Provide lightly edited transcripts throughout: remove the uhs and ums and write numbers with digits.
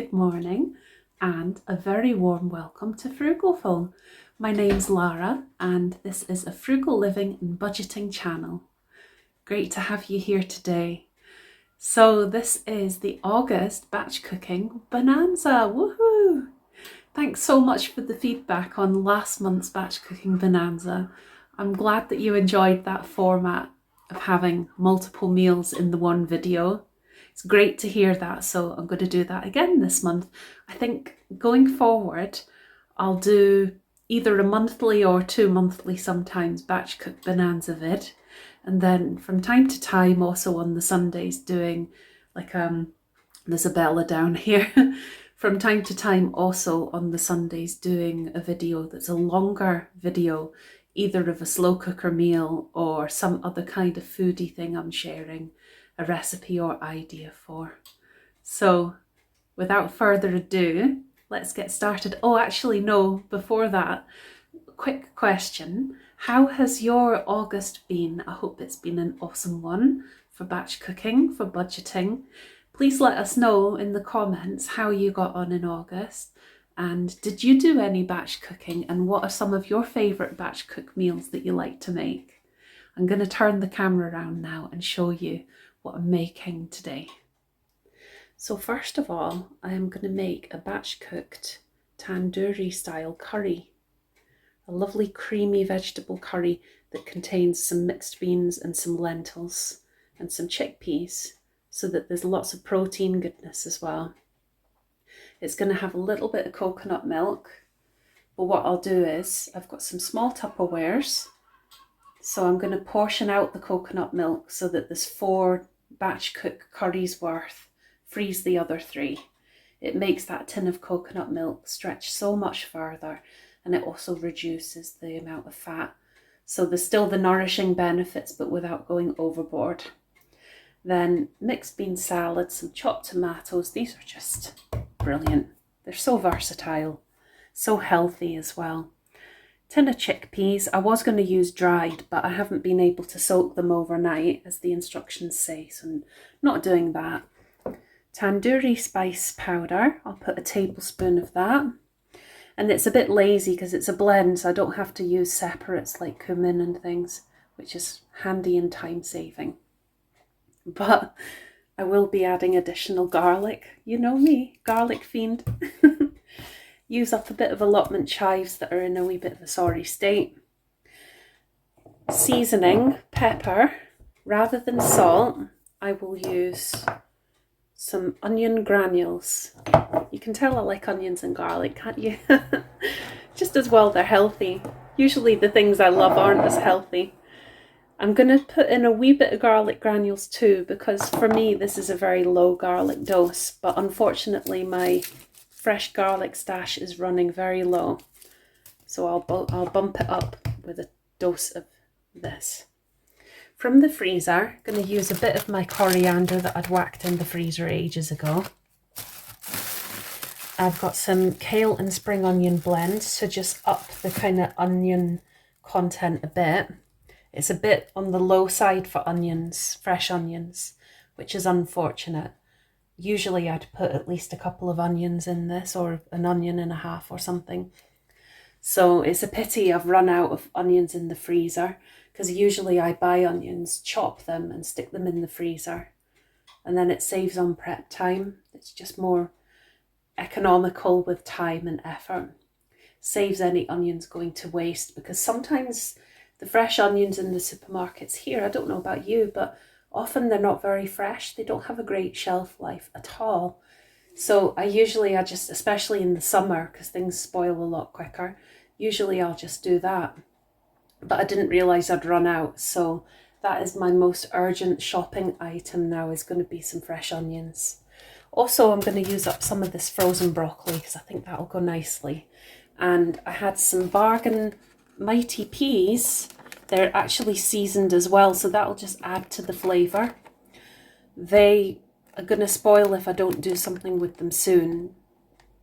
good morning and a very warm welcome to Frugalfull. My name's Lara and this is a frugal living and budgeting channel. Great to have you here today. So this is the August batch cooking bonanza. Woohoo! Thanks so much for the feedback on last month's batch cooking bonanza. I'm glad that you enjoyed that format of having multiple meals in the one video. It's great to hear that, so I'm going to do that again this month. I think going forward, I'll do either a monthly or 2 monthly sometimes batch cook bonanza vid, and then from time to time also on the Sundays doing like there's a Bella down here. From time to time also on the Sundays doing a video that's a longer video, either of a slow cooker meal or some other kind of foodie thing I'm sharing a recipe or idea for. So without further ado, let's get started. Oh, actually no, before that, quick question. How has your August been? I hope it's been an awesome one for batch cooking, for budgeting. Please let us know in the comments how you got on in August, and did you do any batch cooking, and what are some of your favourite batch cook meals that you like to make? I'm going to turn the camera around now and show you what I'm making today. So first of all, I am going to make a batch cooked tandoori style curry. A lovely creamy vegetable curry that contains some mixed beans and some lentils and some chickpeas, so that there's lots of protein goodness as well. It's going to have a little bit of coconut milk, but what I'll do is I've got some small Tupperwares, so I'm going to portion out the coconut milk so that there's 4 batch cook curries worth, freeze the other 3. It makes that tin of coconut milk stretch so much further, and it also reduces the amount of fat. So there's still the nourishing benefits, but without going overboard. Then mixed bean salad, some chopped tomatoes. These are just brilliant. They're so versatile, so healthy as well. Tin of chickpeas. I was going to use dried, but I haven't been able to soak them overnight as the instructions say, so I'm not doing that. Tandoori spice powder. I'll put a tablespoon of that. And it's a bit lazy because it's a blend, so I don't have to use separates like cumin and things, which is handy and time saving. But I will be adding additional garlic. You know me, garlic fiend. Use up a bit of allotment chives that are in a wee bit of a sorry state. Seasoning, pepper. Rather than salt, I will use some onion granules. You can tell I like onions and garlic, can't you? Just as well they're healthy. Usually the things I love aren't as healthy. I'm going to put in a wee bit of garlic granules too, because for me this is a very low garlic dose, but unfortunately my fresh garlic stash is running very low, so I'll bump it up with a dose of this. From the freezer, I'm going to use a bit of my coriander that I'd whacked in the freezer ages ago. I've got some kale and spring onion blends to just up the kind of onion content a bit. It's a bit on the low side for onions, fresh onions, which is unfortunate. Usually I'd put at least a couple of onions in this, or an onion and a half or something. So it's a pity I've run out of onions in the freezer, because usually I buy onions, chop them and stick them in the freezer, and then it saves on prep time. It's just more economical with time and effort. Saves any onions going to waste, because sometimes the fresh onions in the supermarkets here, I don't know about you, but often they're not very fresh. They don't have a great shelf life at all. So I just, especially in the summer, because things spoil a lot quicker, usually I'll just do that. But I didn't realise I'd run out, so that is my most urgent shopping item now, is going to be some fresh onions. Also, I'm going to use up some of this frozen broccoli because I think that'll go nicely. And I had some bargain mighty peas. They're actually seasoned as well, so that'll just add to the flavour. They are going to spoil if I don't do something with them soon.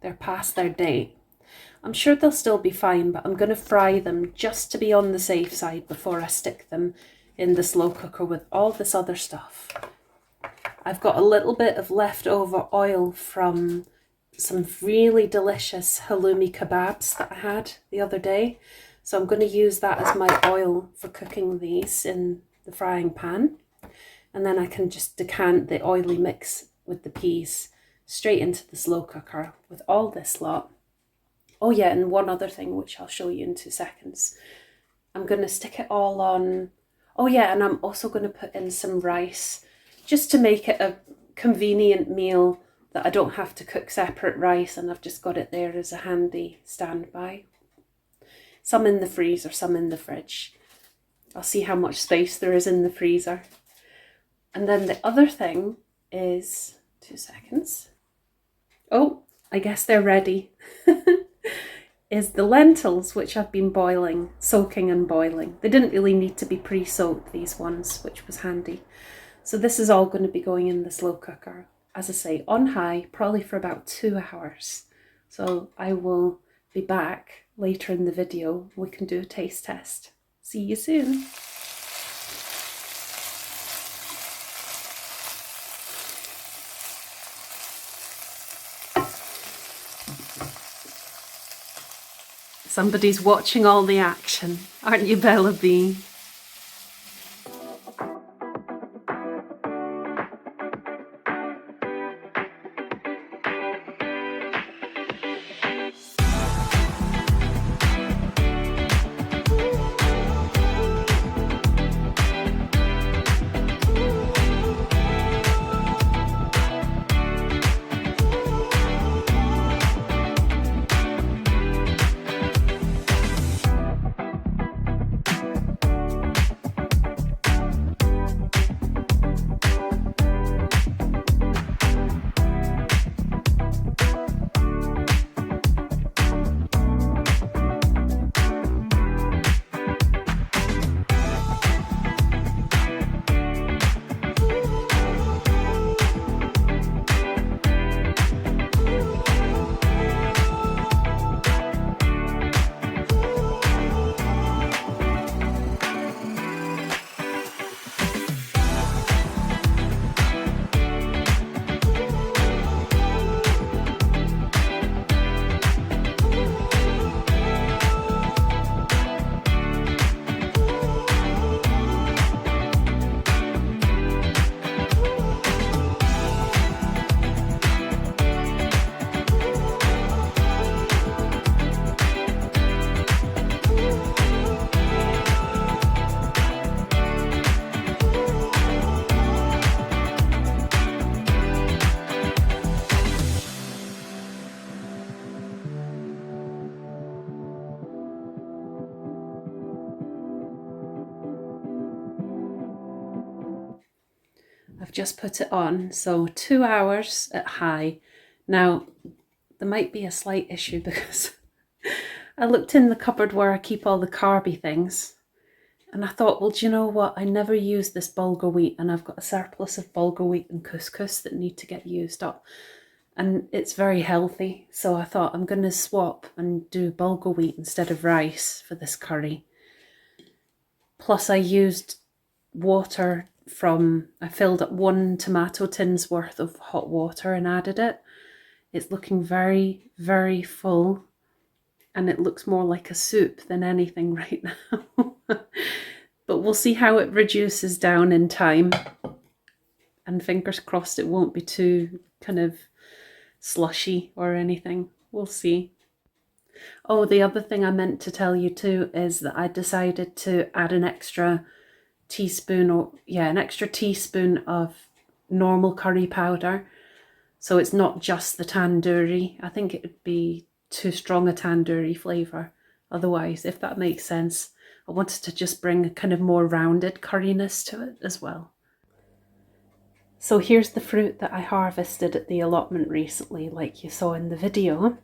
They're past their date. I'm sure they'll still be fine, but I'm going to fry them just to be on the safe side before I stick them in the slow cooker with all this other stuff. I've got a little bit of leftover oil from some really delicious halloumi kebabs that I had the other day. So I'm going to use that as my oil for cooking these in the frying pan. And then I can just decant the oily mix with the peas straight into the slow cooker with all this lot. Oh yeah, and one other thing which I'll show you in 2 seconds. I'm going to stick it all on. Oh yeah, and I'm also going to put in some rice just to make it a convenient meal that I don't have to cook separate rice, and I've just got it there as a handy standby. Some in the freezer, some in the fridge. I'll see how much space there is in the freezer. And then the other thing is, 2 seconds. Oh, I guess they're ready. Is the lentils, which I've been boiling, soaking and boiling. They didn't really need to be pre-soaked, these ones, which was handy. So this is all going to be going in the slow cooker, as I say, on high, probably for about 2 hours. So I will be back later in the video. We can do a taste test. See you soon. Somebody's watching all the action, aren't you, Bella Bee? I've just put it on, so 2 hours at high. Now, there might be a slight issue because I looked in the cupboard where I keep all the carby things, and I thought, well, do you know what? I never use this bulgur wheat, and I've got a surplus of bulgur wheat and couscous that need to get used up. And it's very healthy, so I thought I'm going to swap and do bulgur wheat instead of rice for this curry. Plus I used water I filled up 1 tomato tin's worth of hot water and added it. It's looking very, very full, and it looks more like a soup than anything right now. But we'll see how it reduces down in time. And fingers crossed it won't be too kind of slushy or anything. We'll see. Oh, the other thing I meant to tell you too is that I decided to add an extra teaspoon of normal curry powder. So it's not just the tandoori. I think it would be too strong a tandoori flavour otherwise, if that makes sense. I wanted to just bring a kind of more rounded curriness to it as well. So here's the fruit that I harvested at the allotment recently, like you saw in the video.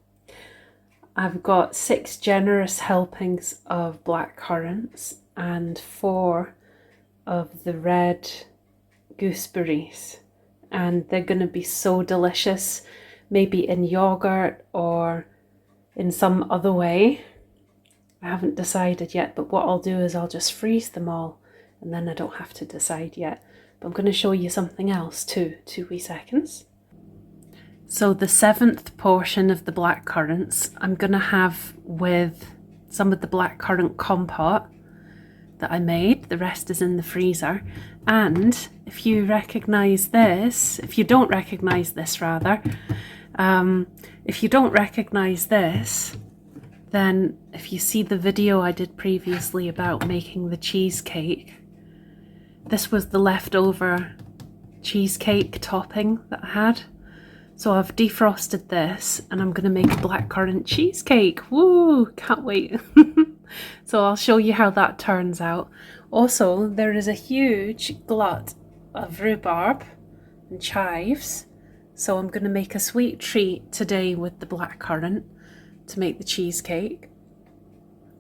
I've got 6 generous helpings of black currants and 4 of the red gooseberries, and they're going to be so delicious, maybe in yogurt or in some other way. I haven't decided yet, but what I'll do is I'll just freeze them all and then I don't have to decide yet. But I'm going to show you something else too. 2 wee seconds. So the 7th portion of the black currants I'm going to have with some of the blackcurrant compote that I made. The rest is in the freezer. And if you recognise this, if you don't recognise this rather, if you don't recognise this, then if you see the video I did previously about making the cheesecake, this was the leftover cheesecake topping that I had. So I've defrosted this and I'm going to make a blackcurrant cheesecake. Woo! Can't wait. So I'll show you how that turns out. Also, there is a huge glut of rhubarb and chives. So I'm going to make a sweet treat today with the blackcurrant to make the cheesecake.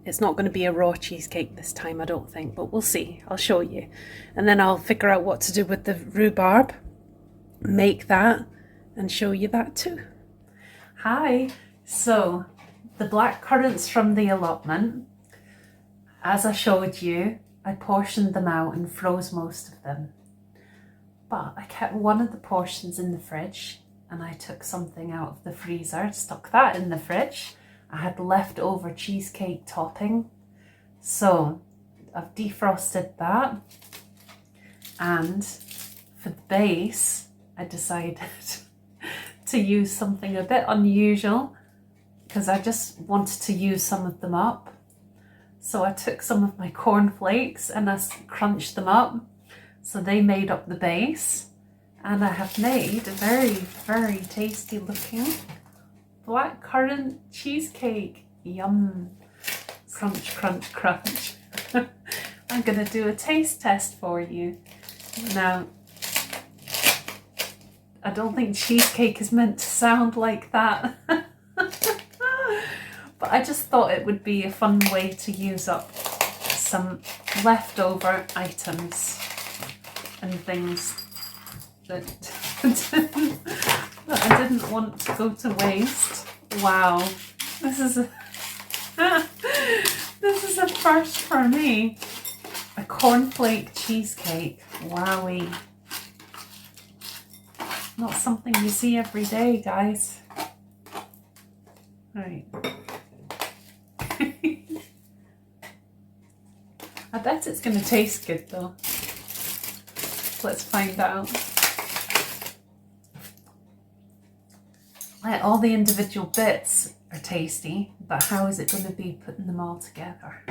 It's not going to be a raw cheesecake this time, I don't think, but we'll see. I'll show you. And then I'll figure out what to do with the rhubarb, make that, and show you that too. Hi, so the black currants from the allotment, as I showed you, I portioned them out and froze most of them. But I kept one of the portions in the fridge and I took something out of the freezer, stuck that in the fridge. I had leftover cheesecake topping. So I've defrosted that. And for the base, I decided to use something a bit unusual because I just wanted to use some of them up. So I took some of my cornflakes and I crunched them up. So they made up the base. And I have made a very, very tasty looking blackcurrant cheesecake. Yum. Crunch, crunch, crunch. I'm going to do a taste test for you. Now, I don't think cheesecake is meant to sound like that. But I just thought it would be a fun way to use up some leftover items and things that I didn't want to go to waste. Wow, this is a this is a first for me. A cornflake cheesecake. Wowee. Not something you see every day, guys. Right. I bet it's going to taste good though. Let's find out. All the individual bits are tasty, but how is it going to be putting them all together?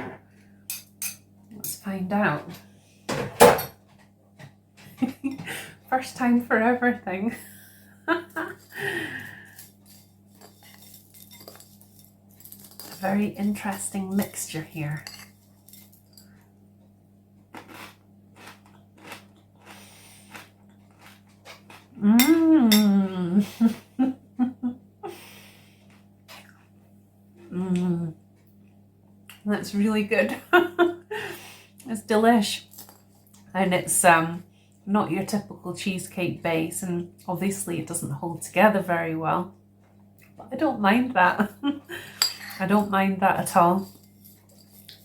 Let's find out. First time for everything. A very interesting mixture here. Mmm. Mmm. That's really good. It's delish. And it's not your typical cheesecake base, and obviously it doesn't hold together very well. But I don't mind that. I don't mind that at all.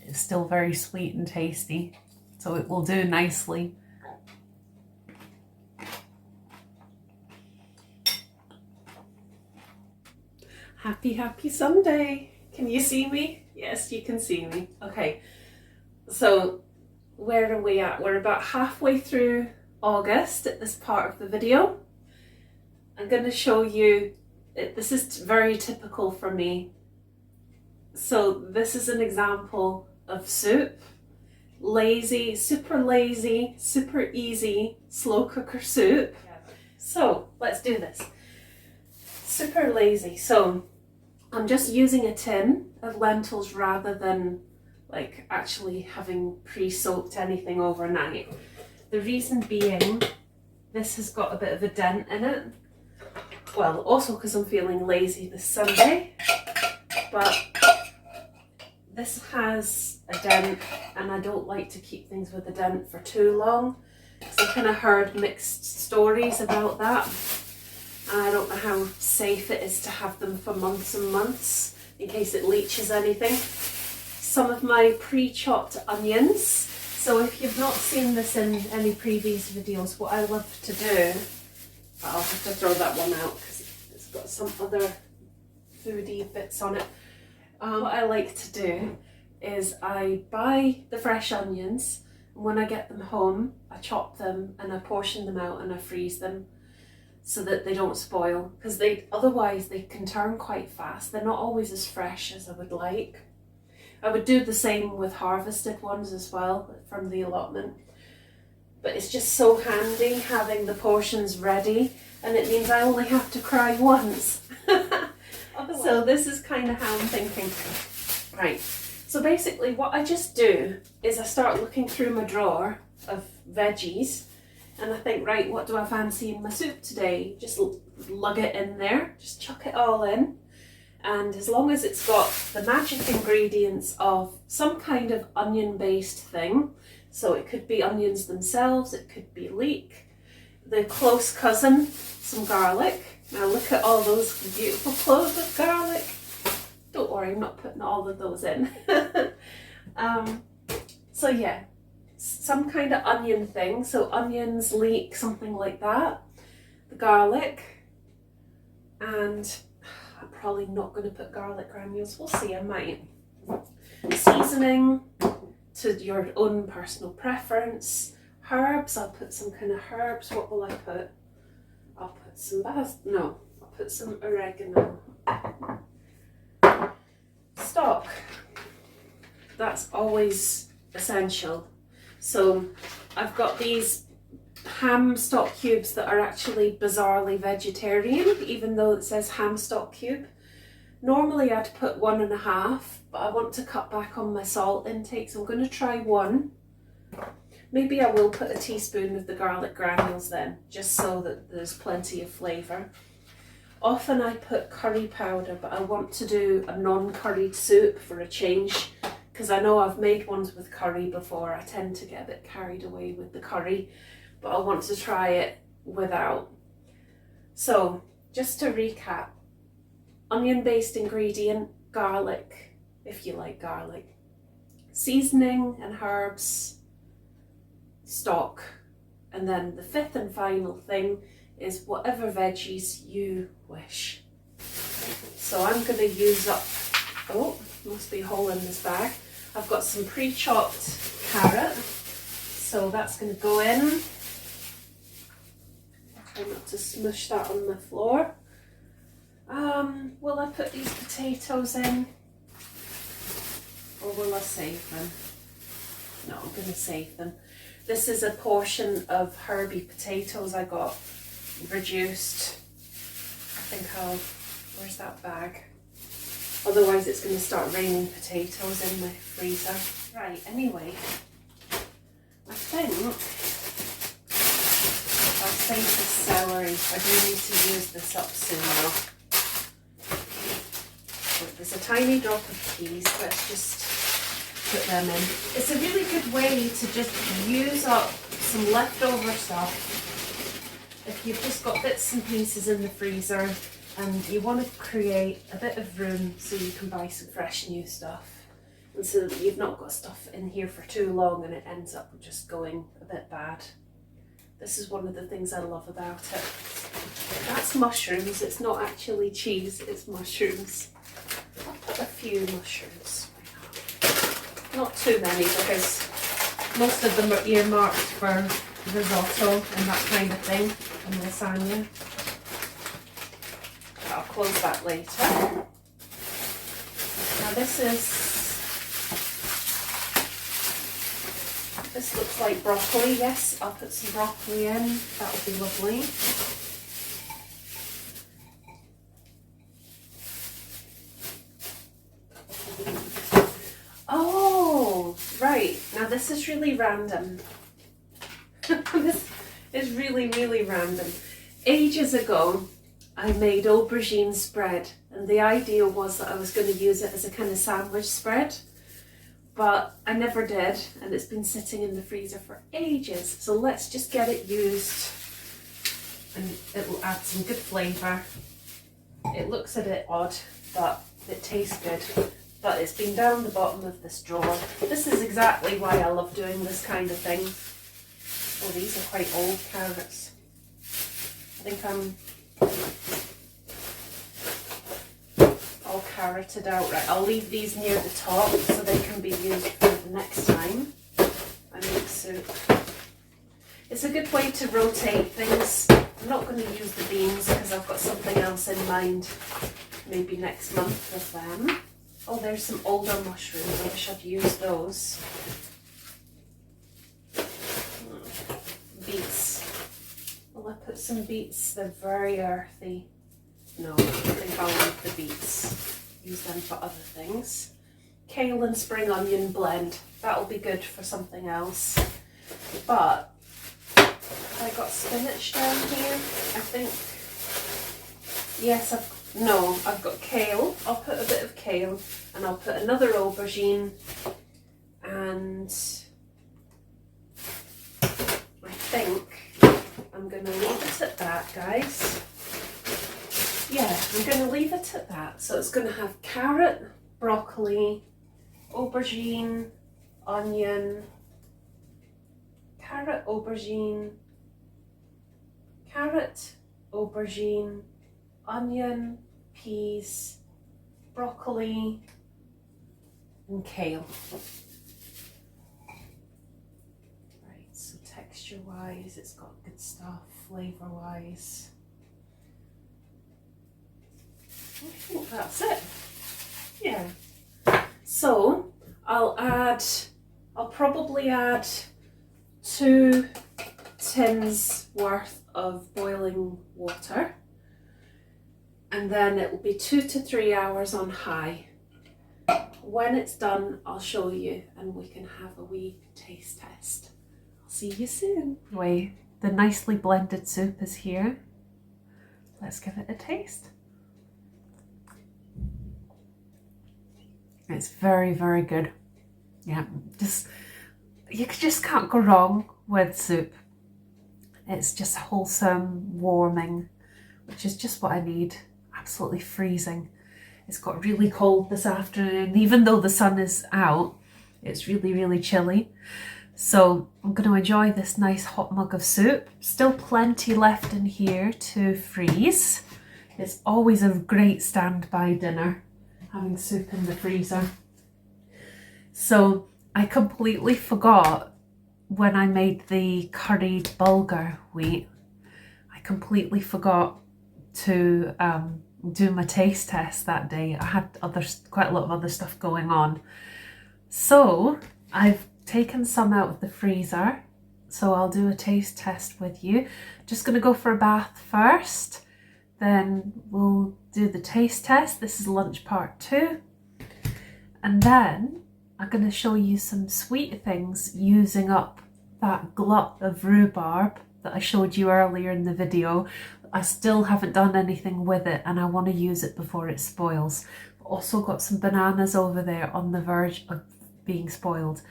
It's still very sweet and tasty, so it will do nicely. Happy Sunday! Can you see me? Yes, you can see me. Okay, so where are we at? We're about halfway through August at this part of the video. I'm going to show you, this is very typical for me. So this is an example of soup. Lazy, super easy, slow cooker soup. So let's do this. Super lazy. So I'm just using a tin of lentils rather than like actually having pre-soaked anything overnight. The reason being, this has got a bit of a dent in it. Well, also because I'm feeling lazy this Sunday, but this has a dent and I don't like to keep things with a dent for too long, because I've kind of heard mixed stories about that. And I don't know how safe it is to have them for months and months in case it leaches anything. Some of my pre-chopped onions. So if you've not seen this in any previous videos, what I love to do, I'll have to throw that one out because it's got some other foodie bits on it. What I like to do is I buy the fresh onions, and when I get them home I chop them and I portion them out and I freeze them so that they don't spoil, because otherwise they can turn quite fast. They're not always as fresh as I would like. I would do the same with harvested ones as well from the allotment, but it's just so handy having the portions ready, and it means I only have to cry once. So this is kind of how I'm thinking. Right, so basically what I just do is I start looking through my drawer of veggies, and I think, right, what do I fancy in my soup today? Just lug it in there, just chuck it all in. And as long as it's got the magic ingredients of some kind of onion-based thing, so it could be onions themselves, it could be leek, the close cousin, some garlic. Now look at all those beautiful cloves of garlic. Don't worry, I'm not putting all of those in. So yeah, some kind of onion thing. So onions, leek, something like that. The garlic. And I'm probably not going to put garlic granules. We'll see, I might. Seasoning to your own personal preference. Herbs, I'll put some kind of herbs. What will I put? I'll put some I'll put some oregano. Stock. That's always essential. So I've got these ham stock cubes that are actually bizarrely vegetarian, even though it says ham stock cube. Normally I'd put 1.5, but I want to cut back on my salt intake, so I'm going to try 1. Maybe I will put a teaspoon of the garlic granules then, just so that there's plenty of flavour. Often I put curry powder, but I want to do a non-curried soup for a change, because I know I've made ones with curry before. I tend to get a bit carried away with the curry, but I want to try it without. So just to recap, onion-based ingredient, garlic, if you like garlic, seasoning and herbs, stock, and then the 5th and final thing is whatever veggies you wish. So I'm going to use up, oh, must be a hole in this bag. I've got some pre-chopped carrot, so that's going to go in. Try not to smush that on the floor. Will I put these potatoes in, or will I save them? No, I'm going to save them. This is a portion of herby potatoes I got reduced. I think where's that bag? Otherwise it's going to start raining potatoes in my freezer. Right, anyway, I think I'll save the celery. I do need to use this up soon now. There's a tiny drop of peas, let's just put them in. It's a really good way to just use up some leftover stuff. If you've just got bits and pieces in the freezer and you want to create a bit of room so you can buy some fresh new stuff, and so that you've not got stuff in here for too long and it ends up just going a bit bad. This is one of the things I love about it. That's mushrooms, it's not actually cheese, it's mushrooms. I'll put a few mushrooms. Not too many, because most of them are earmarked for risotto and that kind of thing, and lasagna. But I'll close that later. Now this looks like broccoli. Yes, I'll put some broccoli in. That'll be lovely. Oh, right. Now this is really random. This is really, really random. Ages ago, I made aubergine spread, and the idea was that I was going to use it as a kind of sandwich spread, but I never did, and it's been sitting in the freezer for ages. So let's just get it used, and it will add some good flavour. It looks a bit odd, but it tastes good. But it's been down the bottom of this drawer. This is exactly why I love doing this kind of thing. Oh, these are quite old carrots. I think carroted out. Right, I'll leave these near the top so they can be used for the next time I make soup. It's a good way to rotate things. I'm not going to use the beans because I've got something else in mind, maybe next month with them. Oh, there's some older mushrooms. I wish I'd used those. Beets. Will I put some beets? They're very earthy. No, I think I'll leave the beets. Use them for other things. Kale and spring onion blend. That'll be good for something else. But have I got spinach down here? I think. Yes, I've got kale. I'll put a bit of kale, and I'll put another aubergine, and I think I'm going to leave it at that, guys. Yeah, I'm going to leave it at that. So it's going to have carrot, broccoli, aubergine, onion, carrot, aubergine, onion, peas, broccoli, and kale. Right, so texture-wise, it's got good stuff. Flavour-wise, I think that's it. Yeah. So I'll probably add 2 tins worth of boiling water, and then it will be 2 to 3 hours on high. When it's done, I'll show you and we can have a wee taste test. I'll see you soon. Anyway, the nicely blended soup is here. Let's give it a taste. It's very, very good. Yeah, you just can't go wrong with soup. It's just wholesome, warming, which is just what I need. Absolutely freezing. It's got really cold this afternoon. Even though the sun is out, it's really, really chilly. So I'm going to enjoy this nice hot mug of soup. Still plenty left in here to freeze. It's always a great standby dinner, having soup in the freezer. So I completely forgot when I made the curried bulgur wheat. I completely forgot to do my taste test that day. I had quite a lot of other stuff going on. So I've taken some out of the freezer. So I'll do a taste test with you. Just going to go for a bath first. Then we'll do the taste test. This is lunch part 2. And then I'm going to show you some sweet things using up that glut of rhubarb that I showed you earlier in the video. I still haven't done anything with it and I want to use it before it spoils. I've also got some bananas over there on the verge of being spoiled.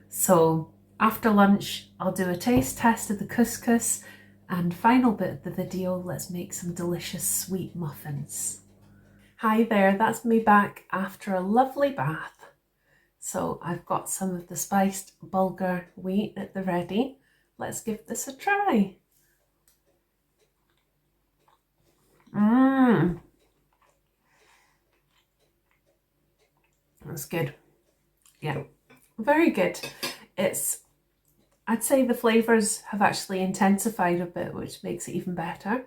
So after lunch, I'll do a taste test of the couscous, and final bit of the video, let's make some delicious sweet muffins. Hi there, that's me back after a lovely bath. So I've got some of the spiced bulgur wheat at the ready. Let's give this a try. That's good. Yeah, very good. I'd say the flavours have actually intensified a bit, which makes it even better.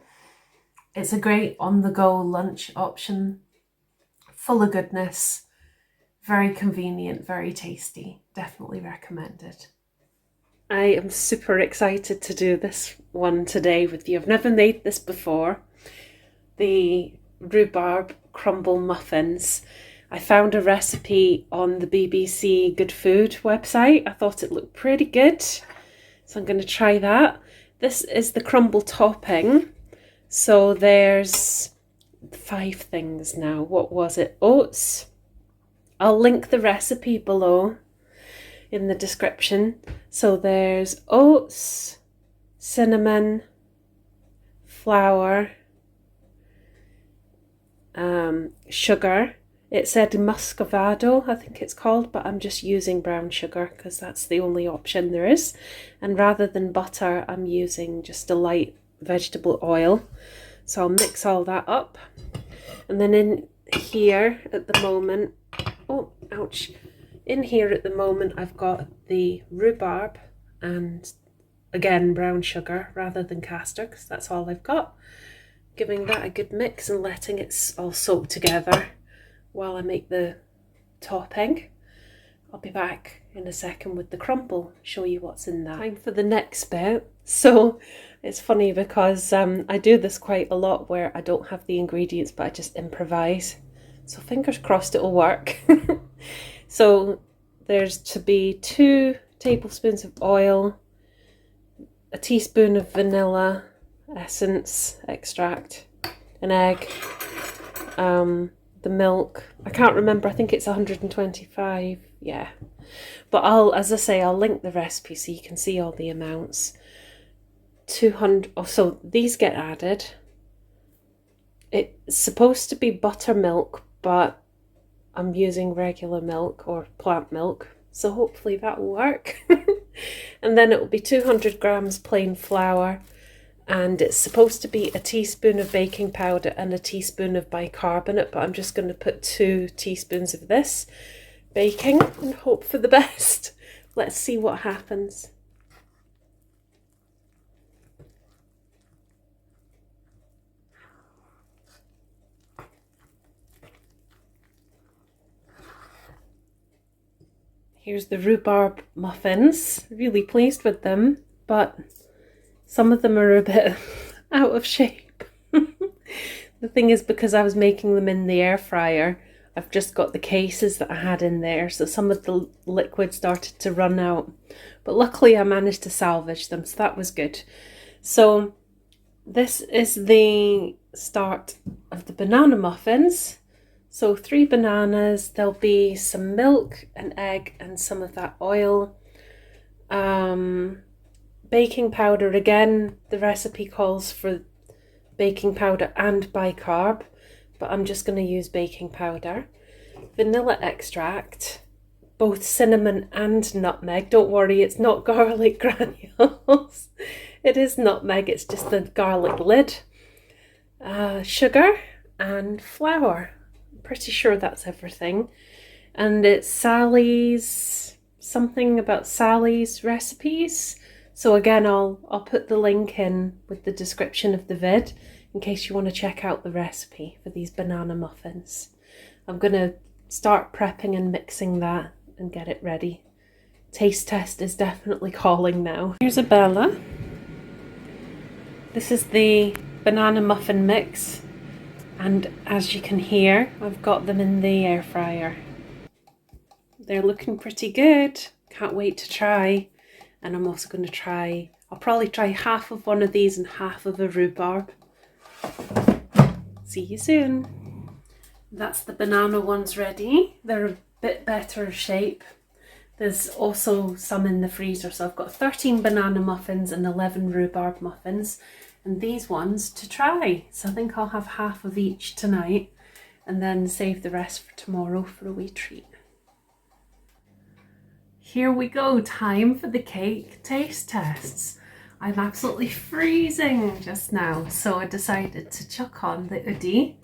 It's a great on-the-go lunch option, full of goodness, very convenient, very tasty. Definitely recommended. I am super excited to do this one today with you. I've never made this before. The rhubarb crumble muffins. I found a recipe on the BBC Good Food website. I thought it looked pretty good, so I'm going to try that. This is the crumble topping. So there's 5 things now. What was it? Oats. I'll link the recipe below in the description. So there's oats, cinnamon, flour, sugar. It said muscovado, I think it's called, but I'm just using brown sugar because that's the only option there is. And rather than butter, I'm using just a light vegetable oil. So I'll mix all that up. And then here at the moment, oh ouch, in here at the moment I've got the rhubarb and again brown sugar rather than caster because that's all I've got. Giving that a good mix and letting it all soak together while I make the topping. I'll be back in a second with the crumble, show you what's in that. Time for the next bit. So it's funny because I do this quite a lot where I don't have the ingredients but I just improvise. So fingers crossed it'll work. So there's to be 2 tablespoons of oil, a teaspoon of vanilla essence extract, an egg, the milk, I can't remember, I think it's 125, yeah, but as I say, I'll link the recipe so you can see all the amounts. 200, oh, so these get added. It's supposed to be buttermilk, but I'm using regular milk or plant milk, so hopefully that will work. And then it will be 200 grams plain flour, and it's supposed to be a teaspoon of baking powder and a teaspoon of bicarbonate, but I'm just going to put 2 teaspoons of this baking and hope for the best. Let's see what happens. Here's the rhubarb muffins. Really pleased with them, but some of them are a bit out of shape. The thing is, because I was making them in the air fryer, I've just got the cases that I had in there, so some of the liquid started to run out. But luckily I managed to salvage them, so that was good. So this is the start of the banana muffins. So 3 bananas, there'll be some milk, an egg and some of that oil. Baking powder, again, the recipe calls for baking powder and bicarb, but I'm just going to use baking powder. Vanilla extract, both cinnamon and nutmeg. Don't worry, it's not garlic granules. It is nutmeg, it's just the garlic lid. Sugar and flour. I'm pretty sure that's everything. And it's Sally's, something about Sally's recipes. So again, I'll put the link in with the description of the vid in case you want to check out the recipe for these banana muffins. I'm going to start prepping and mixing that and get it ready. Taste test is definitely calling now. Here's Bella. This is the banana muffin mix, and as you can hear, I've got them in the air fryer. They're looking pretty good. Can't wait to try. And I'm also going to try, I'll probably try half of one of these and half of a rhubarb. See you soon. That's the banana ones ready. They're a bit better shape. There's also some in the freezer. So I've got 13 banana muffins and 11 rhubarb muffins. And these ones to try. So I think I'll have half of each tonight and then save the rest for tomorrow for a wee treat. Here we go, time for the cake taste tests. I'm absolutely freezing just now, so I decided to chuck on the Udi,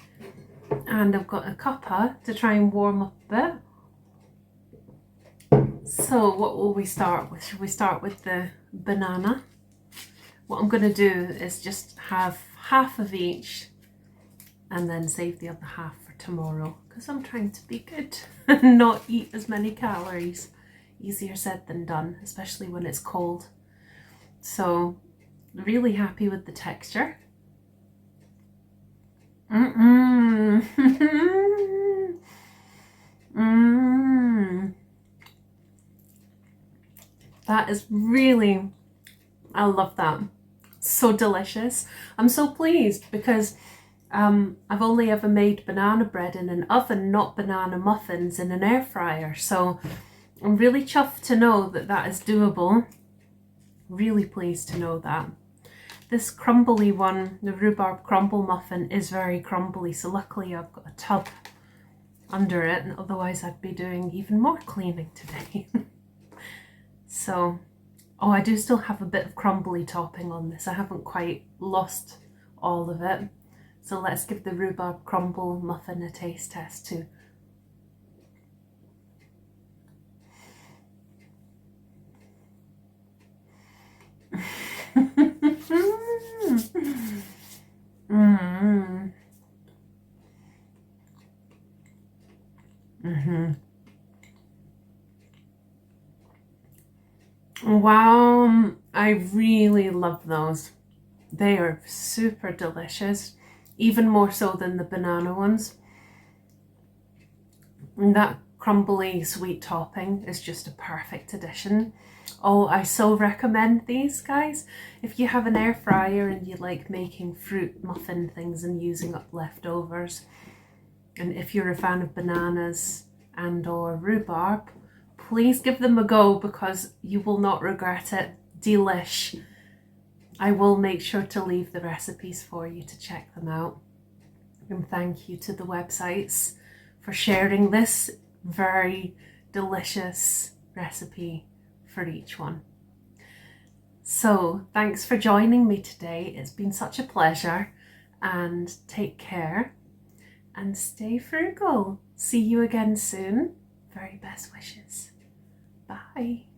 and I've got a cuppa to try and warm up a bit. So what will we start with? Should we start with the banana? What I'm going to do is just have half of each and then save the other half for tomorrow, because I'm trying to be good and not eat as many calories. Easier said than done, especially when it's cold. So really happy with the texture. That is really, I love that. So delicious. I'm so pleased because I've only ever made banana bread in an oven, not banana muffins in an air fryer. So I'm really chuffed to know that that is doable. Really pleased to know that. This crumbly one, the rhubarb crumble muffin, is very crumbly, so luckily I've got a tub under it, and otherwise I'd be doing even more cleaning today. So, oh, I do still have a bit of crumbly topping on this. I haven't quite lost all of it. So let's give the rhubarb crumble muffin a taste test too. Wow, I really love those. They are super delicious, even more so than the banana ones. And that crumbly sweet topping is just a perfect addition. Oh, I so recommend these, guys. If you have an air fryer and you like making fruit muffin things and using up leftovers, and if you're a fan of bananas and or rhubarb, please give them a go because you will not regret it. Delish. I will make sure to leave the recipes for you to check them out. And thank you to the websites for sharing this very delicious recipe for each one. So thanks for joining me today. It's been such a pleasure, and take care and stay frugal. See you again soon. Very best wishes. Bye.